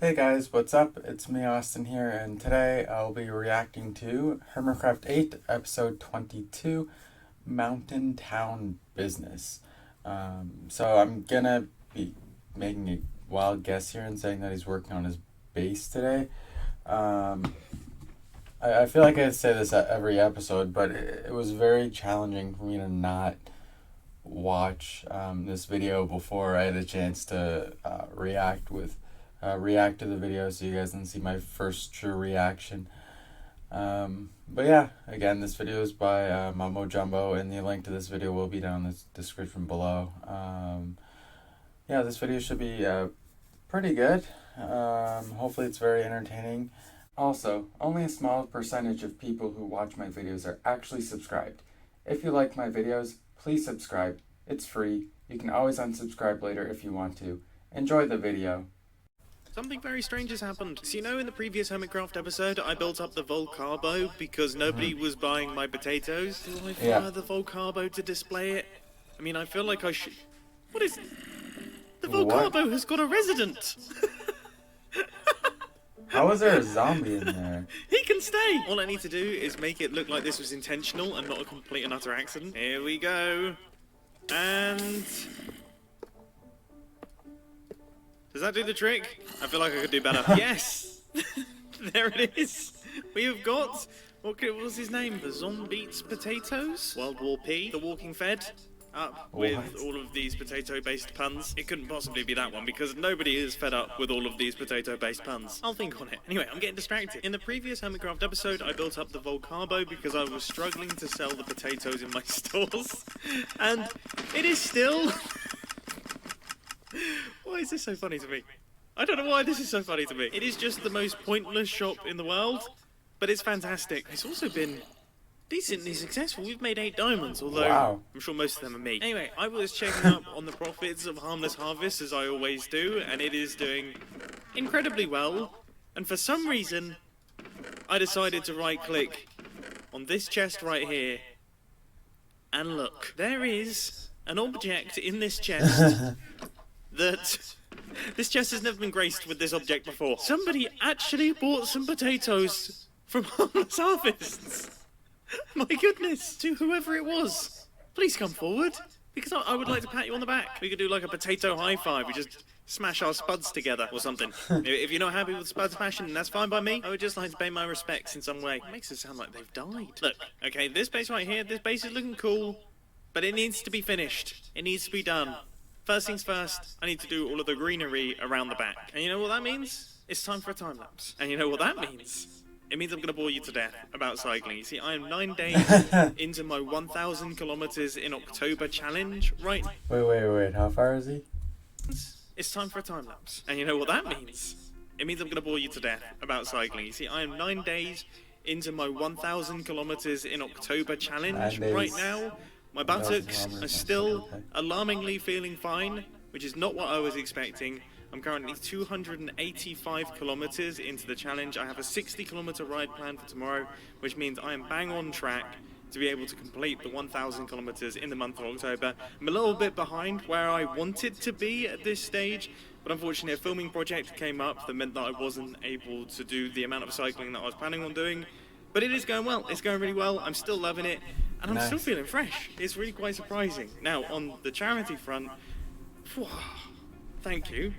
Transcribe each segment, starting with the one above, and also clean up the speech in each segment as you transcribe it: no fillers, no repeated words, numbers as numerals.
Hey guys, what's up? It's me, Austin here, and today I'll be reacting to Hermitcraft 8, episode 22, Mountain Town Business. So I'm gonna be making a wild guess here and saying that he's working on his base today. I feel like I say this at every episode, but it was very challenging for me to not watch this video before I had a chance to react to the video, so you guys can see my first true reaction. But yeah, again, this video is by Mumbo, and the link to this video will be down in the description below. Yeah, this video should be pretty good. Hopefully it's very entertaining. Also, only a small percentage of people who watch my videos are actually subscribed. If you like my videos, please subscribe. It's free. You can always unsubscribe later if you want to. Enjoy the video. Something very strange has happened. So you know in the previous Hermitcraft episode, I built up the Volcarbo because nobody was buying my potatoes. Do I fire the Volcarbo to display it? I mean, I feel like I should... What is it? The Volcarbo has got a resident! How is there a zombie in there? He can stay! All I need to do is make it look like this was intentional and not a complete and utter accident. Here we go. And... Does that do the trick? I feel like I could do better. Yes! There it is. We have got... What was his name? The Zombeats Potatoes? World War P. The Walking Fed. Up with all of these potato-based puns. It couldn't possibly be that one because nobody is fed up with all of these potato-based puns. I'll think on it. Anyway, I'm getting distracted. In the previous Hermitcraft episode, I built up the Volcarbo because I was struggling to sell the potatoes in my stores. And it is still... Why is this so funny to me? I don't know why this is so funny to me. It is just the most pointless shop in the world, but it's fantastic. It's also been decently successful. We've made 8 diamonds, although I'm sure most of them are me. Anyway, I was checking up on the profits of Harmless Harvest, as I always do, and it is doing incredibly well. And for some reason, I decided to right-click on this chest right here, and look, there is an object in this chest that... This chest has never been graced with this object before. Somebody actually bought some potatoes from Harmless Harvests. My goodness, to whoever it was, please come forward, because I would like to pat you on the back. We could do like a potato high five. We just smash our spuds together or something. If you're not happy with spud smashing, that's fine by me. I would just like to pay my respects in some way. It makes it sound like they've died. Look, okay, this base right here, this base is looking cool, but it needs to be finished. It needs to be done. First things first, I need to do all of the greenery around the back. And you know what that means? It's time for a time lapse. And you know what that means? It means I'm going to bore you to death about cycling. You see, I am 9 days into my 1,000 kilometers in October challenge right now. Wait, how far is he? It's time for a time lapse. And you know what that means? It means I'm going to bore you to death about cycling. You see, I am 9 days into my 1,000 kilometers in October challenge right now. My buttocks are still alarmingly feeling fine, which is not what I was expecting. I'm currently 285 kilometers into the challenge. I have a 60-kilometer ride planned for tomorrow, which means I am bang on track to be able to complete the 1,000 kilometers in the month of October. I'm a little bit behind where I wanted to be at this stage, but unfortunately a filming project came up that meant that I wasn't able to do the amount of cycling that I was planning on doing. But it is going well. It's going really well. I'm still loving it, and I'm still feeling fresh. It's really quite surprising. Now, on the charity front, thank you.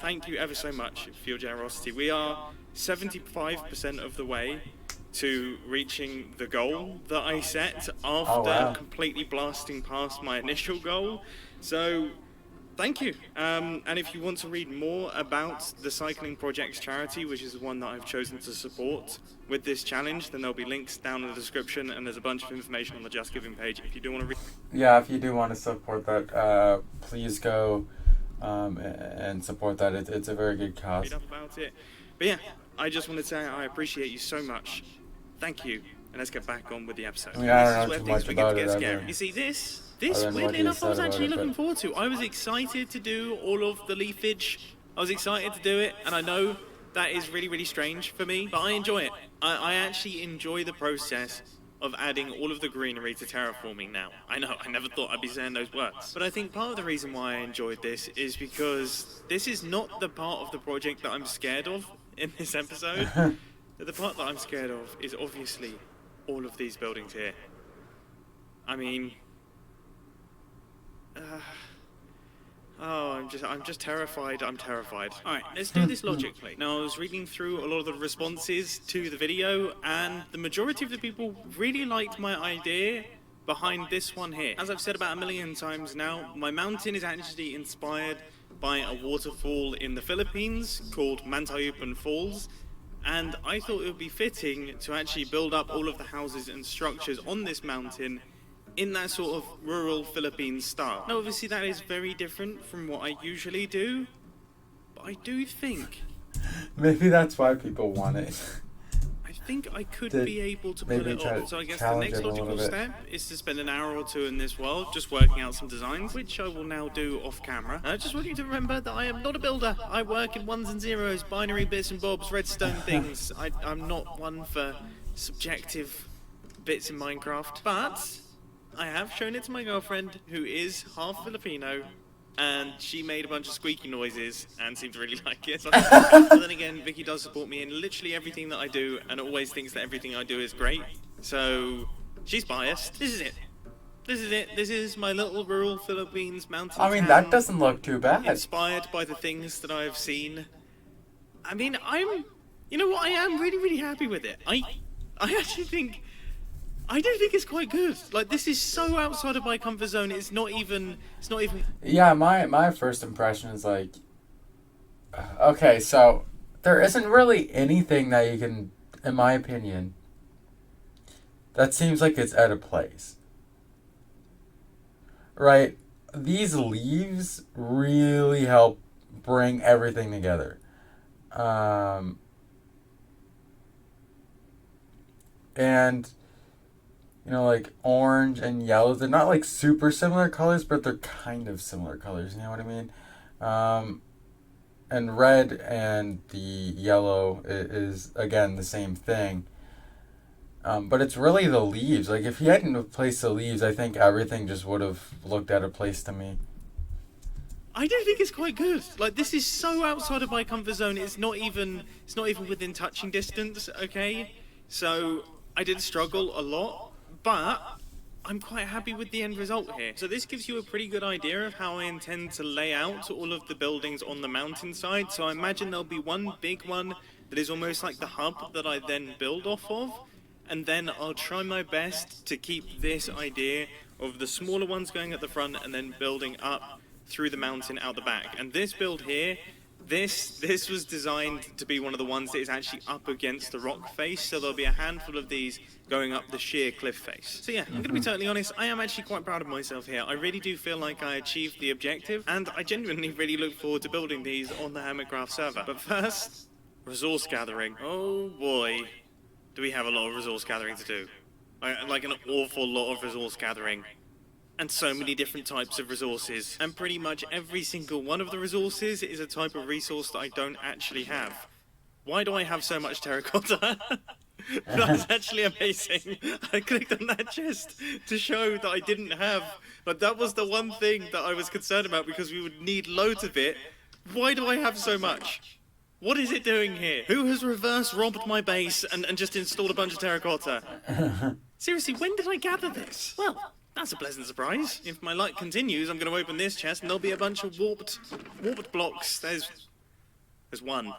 Thank you ever so much for your generosity. We are 75% of the way to reaching the goal that I set after completely blasting past my initial goal. So, thank you. And if you want to read more about the Cycling Project's charity, which is the one that I've chosen to support with this challenge, then there'll be links down in the description, and there's a bunch of information on the Just Giving page if you do want to read. Yeah, if you do want to support that, please go and support that. It's a very good cause. Read up about it. But yeah, I just want to say I appreciate you so much. Thank you. And let's get back on with the episode. I mean, I don't know too much about it. You see, this weirdly enough, I was actually looking forward to. I was excited to do all of the leafage. I was excited to do it, and I know that is really, really strange for me, but I enjoy it. I actually enjoy the process of adding all of the greenery to terraforming now. I know, I never thought I'd be saying those words. But I think part of the reason why I enjoyed this is because this is not the part of the project that I'm scared of in this episode. The part that I'm scared of is obviously all of these buildings here. I mean... I'm just terrified. I'm terrified. Alright, let's do this logically. Now, I was reading through a lot of the responses to the video, and the majority of the people really liked my idea behind this one here. As I've said about a million times now, my mountain is actually inspired by a waterfall in the Philippines called Mantayupan Falls, and I thought it would be fitting to actually build up all of the houses and structures on this mountain in that sort of rural Philippines style. Now obviously that is very different from what I usually do, but I do think... Maybe that's why people want it. I think I could be able to pull it off. So I guess the next logical step is to spend an hour or two in this world just working out some designs, which I will now do off camera. I just want you to remember that I am not a builder. I work in ones and zeros, binary bits and bobs, redstone things. I'm not one for subjective bits in Minecraft, but I have shown it to my girlfriend, who is half Filipino, and she made a bunch of squeaky noises and seemed to really like it. But then again, Vicky does support me in literally everything that I do and always thinks that everything I do is great. So she's biased. This is it. This is it. This is my little rural Philippines mountain I mean, town, that doesn't look too bad. inspired by the things that I have seen. I mean, you know what, I am really, really happy with it. I actually think... I do think it's quite good. Like, this is so outside of my comfort zone. It's not even. Yeah, my first impression is like, okay, so there isn't really anything that you can, in my opinion, that seems like it's out of place. Right? These leaves really help bring everything together. And you know, like orange and yellow, they're not like super similar colors, but they're kind of similar colors, you know what I mean? And red and the yellow is again the same thing. But it's really the leaves. Like, if he hadn't replaced the leaves, I think everything just would have looked out of place to me. I do think it's quite good. Like, this is so outside of my comfort zone. It's not even within touching distance. Okay, so I did struggle a lot. But I'm quite happy with the end result here. So this gives you a pretty good idea of how I intend to lay out all of the buildings on the mountainside. So I imagine there'll be one big one that is almost like the hub that I then build off of. And then I'll try my best to keep this idea of the smaller ones going at the front and then building up through the mountain out the back. And this build here, this was designed to be one of the ones that is actually up against the rock face. So there'll be a handful of these going up the sheer cliff face. So yeah, I'm going to be totally honest, I am actually quite proud of myself here. I really do feel like I achieved the objective, and I genuinely really look forward to building these on the Hermitcraft server. But first, resource gathering. Oh boy, do we have a lot of resource gathering to do. Like an awful lot of resource gathering. And so many different types of resources. And pretty much every single one of the resources is a type of resource that I don't actually have. Why do I have so much terracotta? That's actually amazing. I clicked on that chest to show that I didn't have, but that was the one thing that I was concerned about because we would need loads of it. Why do I have so much? What is it doing here? Who has reverse robbed my base and just installed a bunch of terracotta? Seriously, when did I gather this? Well, that's a pleasant surprise. If my luck continues, I'm going to open this chest and there'll be a bunch of warped blocks. There's one.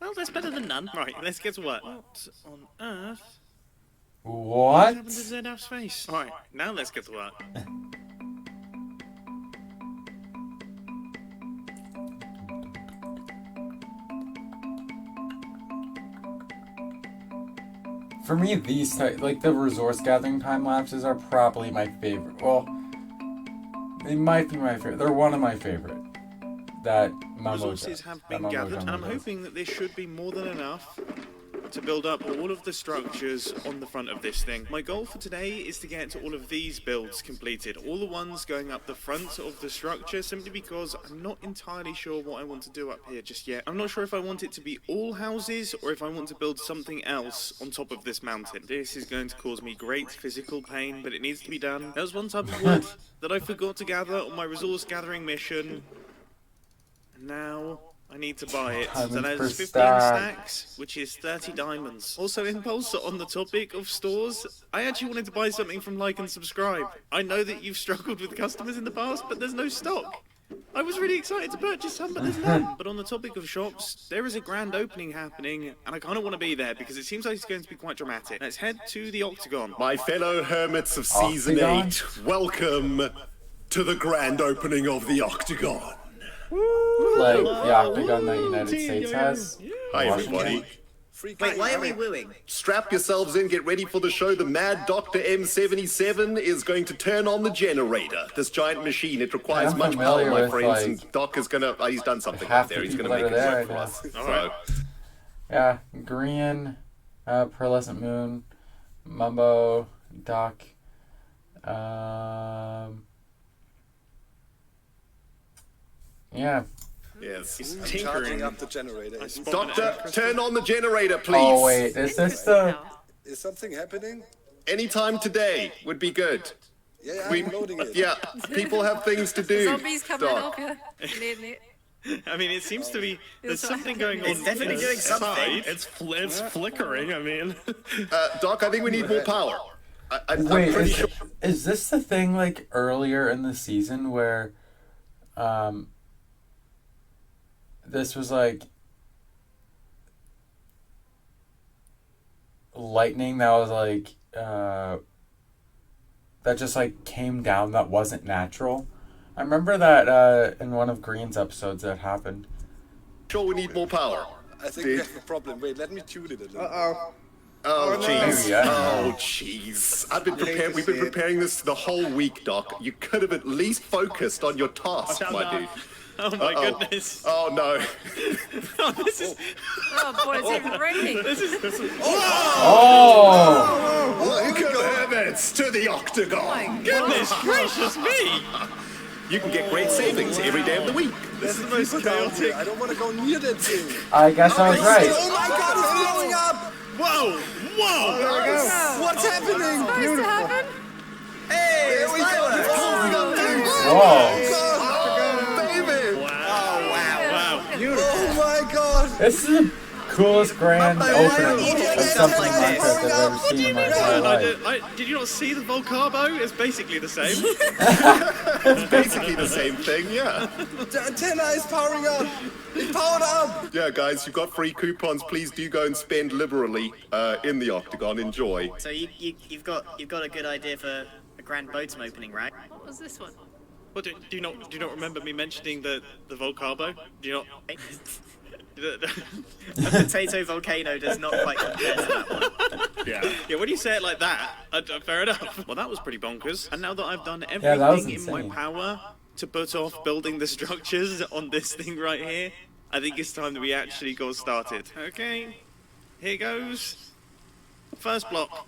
Well, that's better than none. Right, let's get to work. What on earth? What happened to ZF's face? Alright, now let's get to work. For me, these like the resource gathering time lapses are probably my favorite. Well, they might be my favorite. They're one of my favorite. That Mumbo resources have been gathered, and I'm hoping that this should be more than enough to build up all of the structures on the front of this thing. My goal for today is to get all of these builds completed, all the ones going up the front of the structure, simply because I'm not entirely sure what I want to do up here just yet. I'm not sure if I want it to be all houses or if I want to build something else on top of this mountain. This is going to cause me great physical pain, but it needs to be done. There was one type of wood that I forgot to gather on my resource gathering mission, and now I need to buy it. So that is 15 stacks, which is 30 diamonds. Also, Impulse, on the topic of stores, I actually wanted to buy something from Like and Subscribe. I know that you've struggled with customers in the past, but there's no stock. I was really excited to purchase some, but there's none. But on the topic of shops, there is a grand opening happening, and I kind of want to be there because it seems like it's going to be quite dramatic. Let's head to the Octagon. My fellow hermits of Season 8, welcome to the grand opening of the Octagon. Like the Octagon that United States has. Hi, everybody. Wait, why are we wooing? Strap yourselves in, get ready for the show. The Mad Dr. M77 is going to turn on the generator. This giant machine, it requires much power, my friends, and Doc is gonna, he's done something up there. He's gonna make it work for us. So. Yeah, Green, Pearlescent Moon, Mumbo, Doc, yeah. Yes. He's Charging up the generator. Doctor, turn on the generator, please. Oh wait, is this the... Is something happening? Anytime today would be good. Yeah, I'm loading it. Yeah, people have things to do. Zombies coming Doc. up, yeah. Nee. I mean, it seems to be, there's something going on. It's definitely doing something. It's flickering, I mean. Doc, I think we need more power. I'm Wait, pretty sure. is this the thing like earlier in the season where this was like lightning that was like that just like came down that wasn't natural? I remember that in one of Green's episodes that happened. Sure, we need more power. I think we have a problem. Wait, let me tune it a little. Oh jeez. Yeah. Oh jeez. We've been preparing this the whole week, Doc. You could have at least focused on your task, my dude. Oh my goodness. Oh no. Oh, this is... Oh boy, it's even raining. This is... Oh! Welcome, hermits, to the Octagon. Goodness gracious me! You can get great savings every day of the week. This is the most chaotic... I don't want to go near that thing. I guess I was right. Oh my god, it's blowing up! Whoa! Whoa! What's happening? Supposed to happen? Hey, it's fireworks! Whoa! Wow. Oh my god! This is the coolest grand opening of something like Minecraft I've ever seen in my entire life. Did you not see the Volcarbo? It's basically the same. It's basically the same thing, yeah. The antenna is powering up! It's powered up! Yeah, guys, you've got free coupons. Please do go and spend liberally in the Octagon. Enjoy. So you've got a good idea for a grand Boatum opening, right? What was this one? What, do you not remember me mentioning the Volcarbo? Do you not? A potato volcano does not quite compare to that one. Yeah, when you say it like that, fair enough. Well, that was pretty bonkers. And now that I've done that was everything in my insane. power to put off building the structures on this thing right here, I think it's time that we actually got started. Okay, here goes. First block.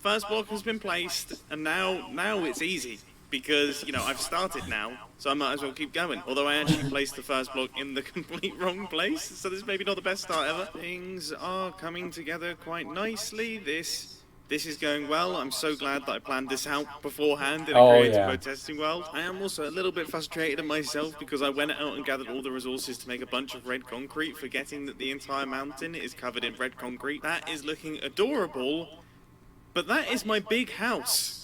First block has been placed, and now it's easy. Because, you know, I've started now, so I might as well keep going. Although I actually placed the first block in the complete wrong place, so this is maybe not the best start ever. Things are coming together quite nicely. This is going well. I'm so glad that I planned this out beforehand in a creative mode testing world. I am also a little bit frustrated at myself because I went out and gathered all the resources to make a bunch of red concrete, forgetting that the entire mountain is covered in red concrete. That is looking adorable, but that is my big house.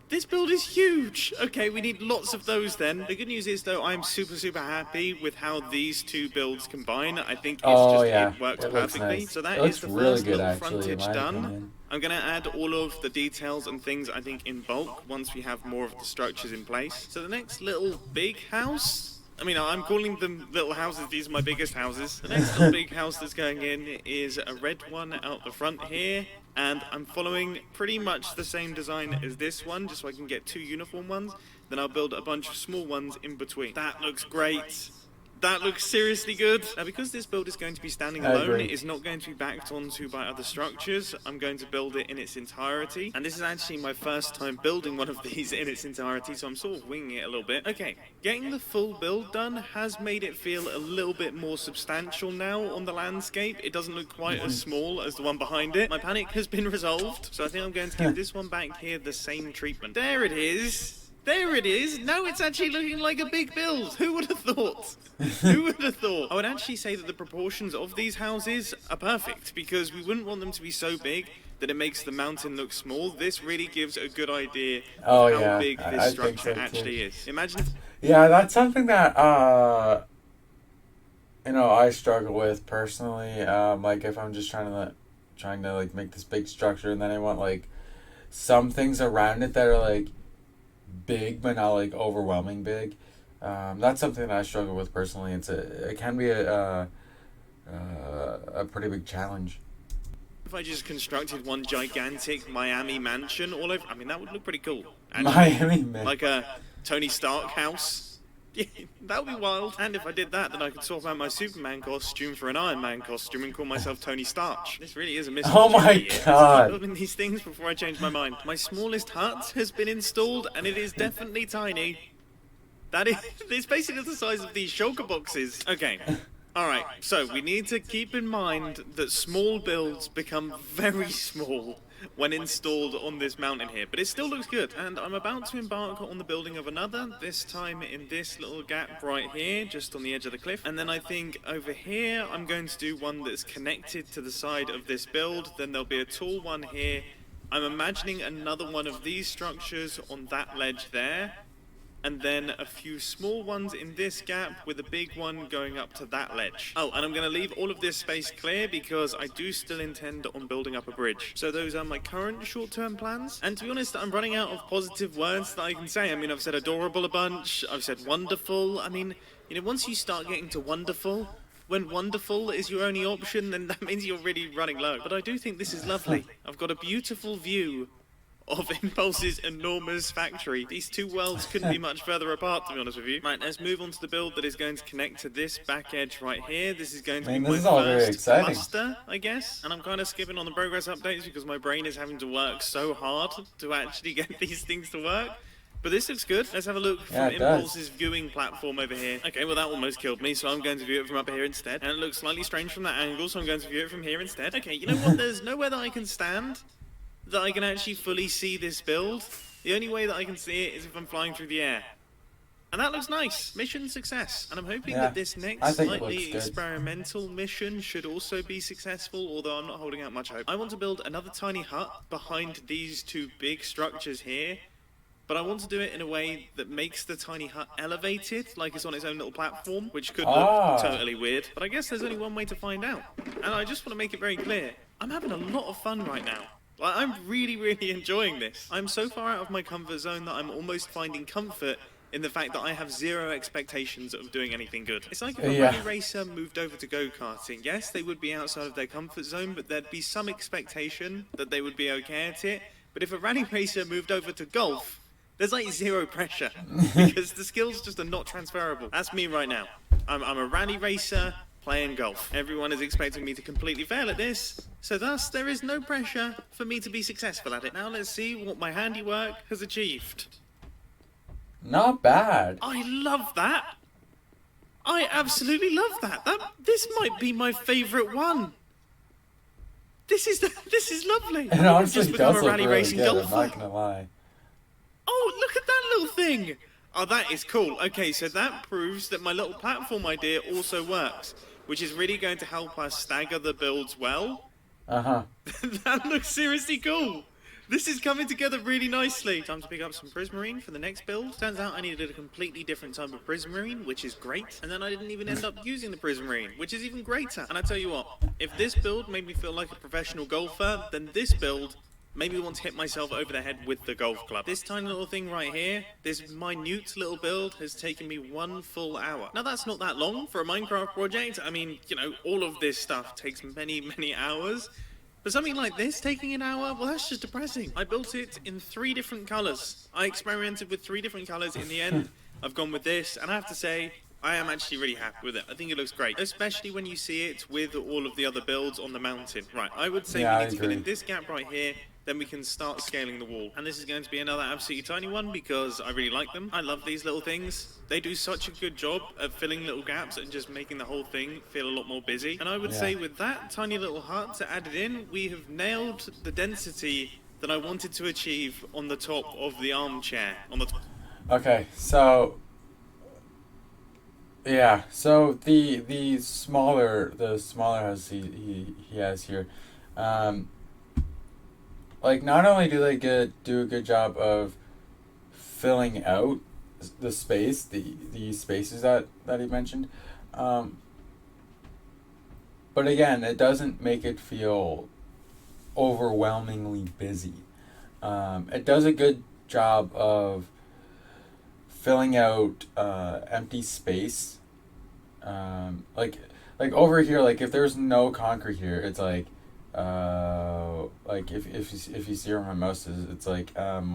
This build is huge! Okay, we need lots of those then. The good news is, though, I'm super happy with how these two builds combine. I think it works perfectly. Nice. So that it is the really first good, little actually, frontage in my done. opinion. I'm going to add all of the details and things, I think, in bulk once we have more of the structures in place. So the next little big house... I mean, I'm calling them little houses. These are my biggest houses. The next little big house that's going in is a red one out the front here. And I'm following pretty much the same design as this one, just so I can get two uniform ones. Then I'll build a bunch of small ones in between. That looks great. That looks seriously good. Now, because this build is going to be standing alone, it is not going to be backed onto by other structures. I'm going to build it in its entirety. And this is actually my first time building one of these in its entirety, so I'm sort of winging it a little bit. Okay, getting the full build done has made it feel a little bit more substantial now on the landscape. It doesn't look quite as small as the one behind it. My panic has been resolved, so I think I'm going to give this one back here the same treatment. There it is. There it is. Now it's actually looking like a big build. Who would have thought? Who would have thought? I would actually say that the proportions of these houses are perfect because we wouldn't want them to be so big that it makes the mountain look small. This really gives a good idea of how big this structure actually is. Imagine if... Yeah, that's something that you know, I struggle with personally. Like if I'm just trying to like make this big structure and then I want like some things around it that are like big but not like overwhelming big. That's something that I struggle with personally. It can be a pretty big challenge. If I just constructed one gigantic Miami mansion all over, I mean that would look pretty cool. And Miami man. like a Tony Stark house. Yeah, that would be wild. And if I did that, then I could swap out my Superman costume for an Iron Man costume and call myself Tony Stark. This really is a mystery. Oh my god! I'm building these things before I change my mind. My smallest hut has been installed, and it is definitely tiny. It's basically the size of these shulker boxes. Okay. Alright, so we need to keep in mind that small builds become very small when installed on this mountain here, but it still looks good. And I'm about to embark on the building of another, this time in this little gap right here, just on the edge of the cliff. And then I think over here, I'm going to do one that's connected to the side of this build. Then there'll be a tall one here. I'm imagining another one of these structures on that ledge there. And then a few small ones in this gap with a big one going up to that ledge. Oh, and I'm going to leave all of this space clear because I do still intend on building up a bridge. So those are my current short-term plans. And to be honest, I'm running out of positive words that I can say. I mean, I've said adorable a bunch. I've said wonderful. I mean, you know, once you start getting to wonderful, when wonderful is your only option, then that means you're really running low. But I do think this is lovely. I've got a beautiful view of Impulse's enormous factory. These two worlds couldn't be much further apart, to be honest with you. Right, let's move on to the build that is going to connect to this back edge right here. This is going to be my first cluster, I guess. And I'm kind of skipping on the progress updates because my brain is having to work so hard to actually get these things to work. But this looks good. Let's have a look from Impulse's viewing platform over here. Okay, well that almost killed me, so I'm going to view it from up here instead. And it looks slightly strange from that angle, so I'm going to view it from here instead. Okay, you know what? There's nowhere that I can stand that I can actually fully see this build. The only way that I can see it is if I'm flying through the air. And that looks nice. Mission success. And I'm hoping that this next slightly experimental mission should also be successful, although I'm not holding out much hope. I want to build another tiny hut behind these two big structures here, but I want to do it in a way that makes the tiny hut elevated, like it's on its own little platform, which could look totally weird. But I guess there's only one way to find out. And I just want to make it very clear. I'm having a lot of fun right now. Like, I'm really, really enjoying this. I'm so far out of my comfort zone that I'm almost finding comfort in the fact that I have zero expectations of doing anything good. It's like if a rally racer moved over to go-karting. Yes, they would be outside of their comfort zone, but there'd be some expectation that they would be okay at it. But if a rally racer moved over to golf, there's like zero pressure because the skills just are not transferable. That's me right now. I'm a rally racer playing golf. Everyone is expecting me to completely fail at this, so thus there is no pressure for me to be successful at it. Now let's see what my handiwork has achieved. Not bad. I love that. I absolutely love that. This might be my favourite one. This is lovely. And honestly, just become a rally really racing good, golfer. I'm not gonna lie. Oh, look at that little thing. Oh, that is cool. Okay, so that proves that my little platform idea also works, which is really going to help us stagger the builds well. That looks seriously cool. This is coming together really nicely. Time to pick up some prismarine for the next build. Turns out I needed a completely different type of prismarine, which is great. And then I didn't even end up using the prismarine, which is even greater. And I tell you what, if this build made me feel like a professional golfer, then this build made me want to hit myself over the head with the golf club. This tiny little thing right here, this minute little build, has taken me 1 full hour. Now that's not that long for a Minecraft project. I mean, you know, all of this stuff takes many, many hours. But something like this taking an hour, well, that's just depressing. I built it in 3 different colours. I experimented with 3 different colours. In the end, I've gone with this, and I have to say, I am actually really happy with it. I think it looks great, especially when you see it with all of the other builds on the mountain. Right, I would say we need to fill in this gap right here, then we can start scaling the wall. And this is going to be another absolutely tiny one because I really like them. I love these little things. They do such a good job of filling little gaps and just making the whole thing feel a lot more busy. And I would say with that tiny little hut added in, we have nailed the density that I wanted to achieve on the top of the armchair. Okay, so yeah, so the smaller house he has here, like not only do they do a good job of filling out the space, the spaces that he mentioned, but again, it doesn't make it feel overwhelmingly busy. It does a good job of filling out empty space. Like over here, like if there's no concrete here, it's like if you see where my mouse is, it's like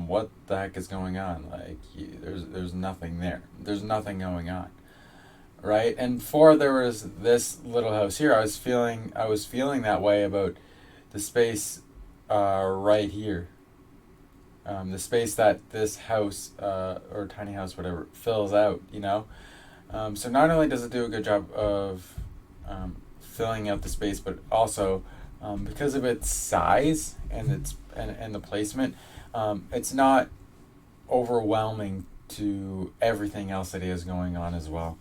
what the heck is going on? Like there's nothing there. There's nothing going on, right? And before there was this little house here, I was feeling that way about the space right here. The space that this house or tiny house, whatever, fills out, you know. So not only does it do a good job of filling out the space, but also because of its size and and the placement, it's not overwhelming to everything else that is going on as well.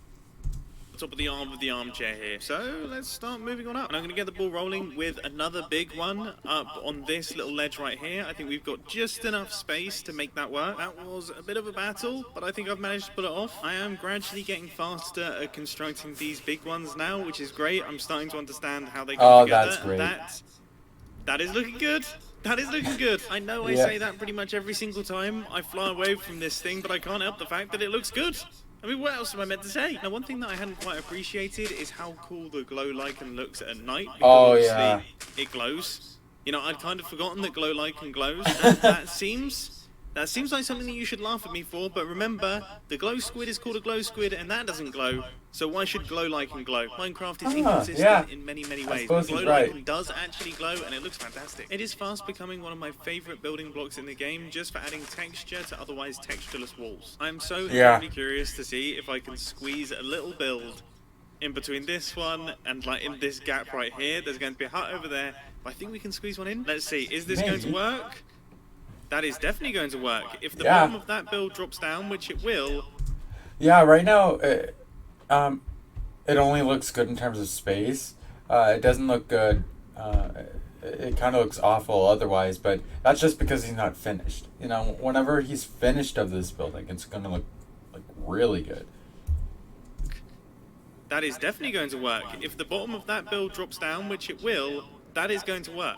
Top of the armchair here. So let's start moving on up. And I'm going to get the ball rolling with another big one up on this little ledge right here. I think we've got just enough space to make that work. That was a bit of a battle, but I think I've managed to pull it off. I am gradually getting faster at constructing these big ones now, which is great. I'm starting to understand how they come together. That's great. That is looking good. That is looking good. I know I say that pretty much every single time I fly away from this thing, but I can't help the fact that it looks good. I mean, what else am I meant to say? Now, one thing that I hadn't quite appreciated is how cool the glow lichen looks at night. Because obviously it glows. You know, I'd kind of forgotten that glow lichen glows. And that seems like something that you should laugh at me for. But remember, the glow squid is called a glow squid, and that doesn't glow. So why should glow lichen glow? Minecraft is inconsistent in many, many ways. But glow lichen does actually glow, and it looks fantastic. It is fast becoming one of my favorite building blocks in the game, just for adding texture to otherwise textureless walls. I'm so incredibly curious to see if I can squeeze a little build in between this one and like in this gap right here. There's going to be a hut over there, but I think we can squeeze one in. Let's see, is this going to work? That is definitely going to work. If the bottom of that build drops down, which it will. Yeah, right now it only looks good in terms of space. It doesn't look good. It kind of looks awful otherwise, but that's just because he's not finished. You know, whenever he's finished of this building, it's going to look like really good. That is definitely going to work. If the bottom of that build drops down, which it will, that is going to work.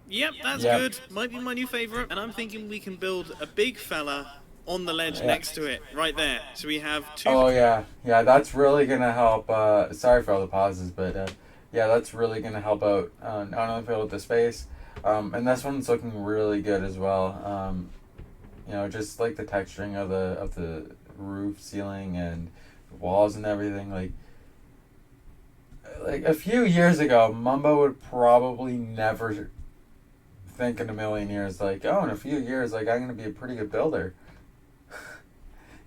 Yep, that's good. Might be my new favorite. And I'm thinking we can build a big fella on the ledge next to it, right there. So we have two... Oh, yeah, that's really going to help. Sorry for all the pauses, but yeah, that's really going to help out not only fill out the space, and this one's looking really good as well. You know, just like the texturing of the roof, ceiling, and walls and everything. Like a few years ago, Mumbo would probably never think in a million years, like, oh, in a few years, like, I'm going to be a pretty good builder.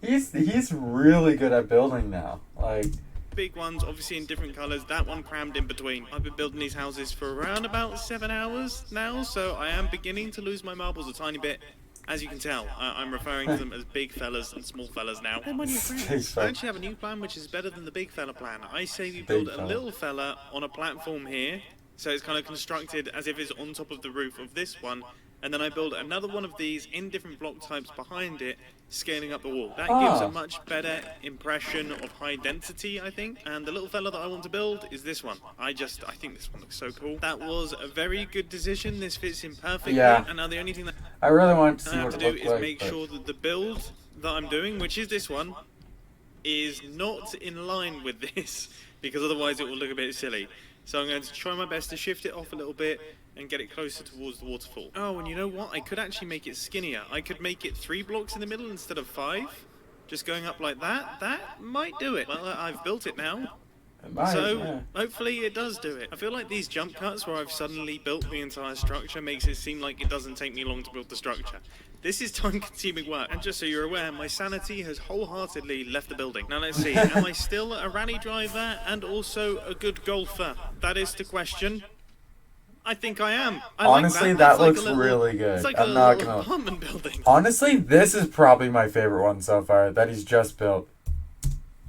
He's really good at building now. Like, big ones, obviously in different colors. That one crammed in between. I've been building these houses for around about 7 hours now, so I am beginning to lose my marbles a tiny bit. As you can tell, I'm referring to them as big fellas and small fellas now. They're my new friends. I actually have a new plan which is better than the big fella plan. I say we build a little fella on a platform here, so it's kind of constructed as if it's on top of the roof of this one, and then I build another one of these in different block types behind it, scaling up the wall. That gives a much better impression of high density, I think. And the little fella that I want to build is this one. I think this one looks so cool. That was a very good decision. This fits in perfectly. Yeah. And now the only thing that I really want to see I have to do is make sure that the build that I'm doing, which is this one, is not in line with this, because otherwise it will look a bit silly. So I'm going to try my best to shift it off a little bit and get it closer towards the waterfall. Oh, and you know what? I could actually make it skinnier. I could make it 3 blocks in the middle instead of 5. just going up like that, that might do it. Well, I've built it now. Might, So, yeah. hopefully it does do it. I feel like these jump cuts where I've suddenly built the entire structure makes it seem like it doesn't take me long to build the structure. This is time-consuming work, and just so you're aware, my sanity has wholeheartedly left the building. Now let's see, am I still a rally driver and also a good golfer? That is the question. I think I am. Honestly, like that like looks little, really good. It's like I'm a not little gonna. apartment building. Honestly, this is probably my favorite one so far that he's just built.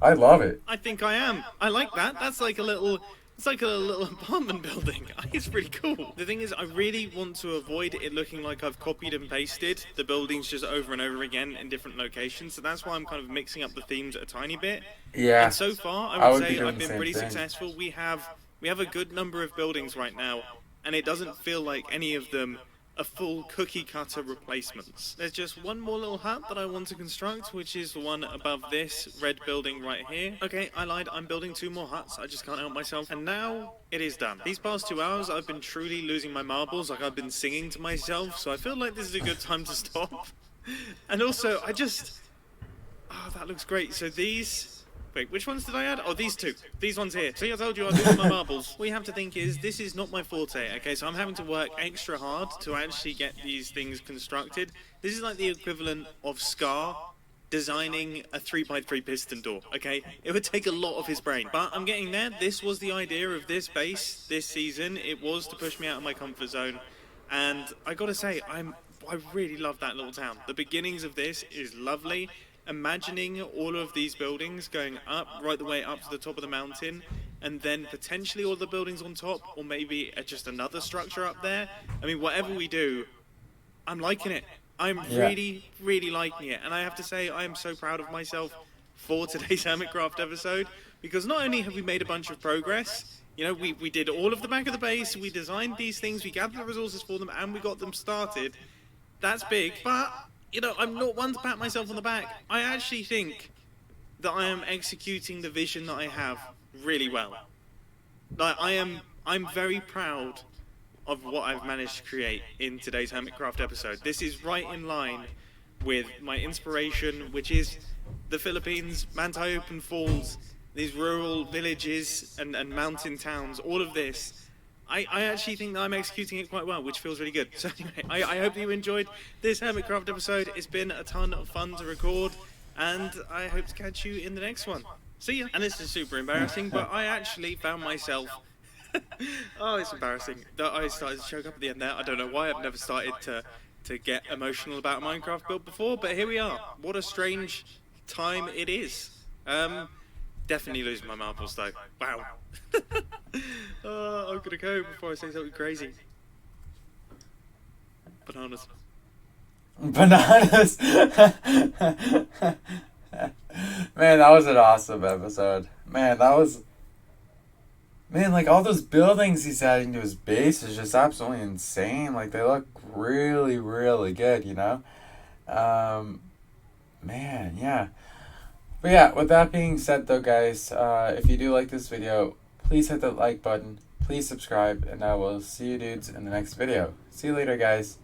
I love it. I think I am. I like that. That's like a little... It's like a little apartment building. It's pretty cool. The thing is, I really want to avoid it looking like I've copied and pasted the buildings just over and over again in different locations. So that's why I'm kind of mixing up the themes a tiny bit. Yeah. And so far, I would be say doing I've the been same pretty thing. successful. We have a good number of buildings right now, and it doesn't feel like any of them are full cookie cutter replacements. There's just one more little hut that I want to construct, which is the one above this red building right here. Okay, I lied, I'm building 2 more huts, I just can't help myself. And now, it is done. These past 2 hours, I've been truly losing my marbles, like I've been singing to myself, so I feel like this is a good time to stop. And also, oh, that looks great. So these... Wait, which ones did I add? Oh, these 2. These ones here. See, I told you I was losing my marbles. What you have to think is, this is not my forte, okay? So I'm having to work extra hard to actually get these things constructed. This is like the equivalent of Scar designing a 3x3 piston door, okay? It would take a lot of his brain. But I'm getting there. This was the idea of this base this season. It was to push me out of my comfort zone. And I gotta say, I really love that little town. The beginnings of this is lovely. Imagining all of these buildings going up, right the way up to the top of the mountain, and then potentially all the buildings on top, or maybe just another structure up there. I mean, whatever we do, I'm liking it. I'm really, really liking it. And I have to say, I am so proud of myself for today's Hermitcraft episode, because not only have we made a bunch of progress, you know, we did all of the back of the base, we designed these things, we gathered the resources for them, and we got them started. That's big, but... You know, I'm not one to pat myself on the back. I actually think that I am executing the vision that I have really well. Like, I'm very proud of what I've managed to create in today's Hermitcraft episode. This is right in line with my inspiration, which is the Philippines, Manti Open Falls, these rural villages and mountain towns, all of this. I actually think that I'm executing it quite well, which feels really good. So anyway, I hope you enjoyed this Hermitcraft episode. It's been a ton of fun to record, and I hope to catch you in the next one. See ya! And this is super embarrassing, but I actually found myself... oh, it's embarrassing that I started to choke up at the end there. I don't know why. I've never started to get emotional about a Minecraft build before, but here we are. What a strange time it is. Definitely losing my marbles though. Wow. I'm gonna go before I say something crazy. Bananas. Bananas! Man, that was an awesome episode. Man, like all those buildings he's adding to his base is just absolutely insane. Like they look really, really good, you know? Man, yeah. But yeah, with that being said though, guys, if you do like this video, please hit the like button, please subscribe, and I will see you dudes in the next video. See you later, guys.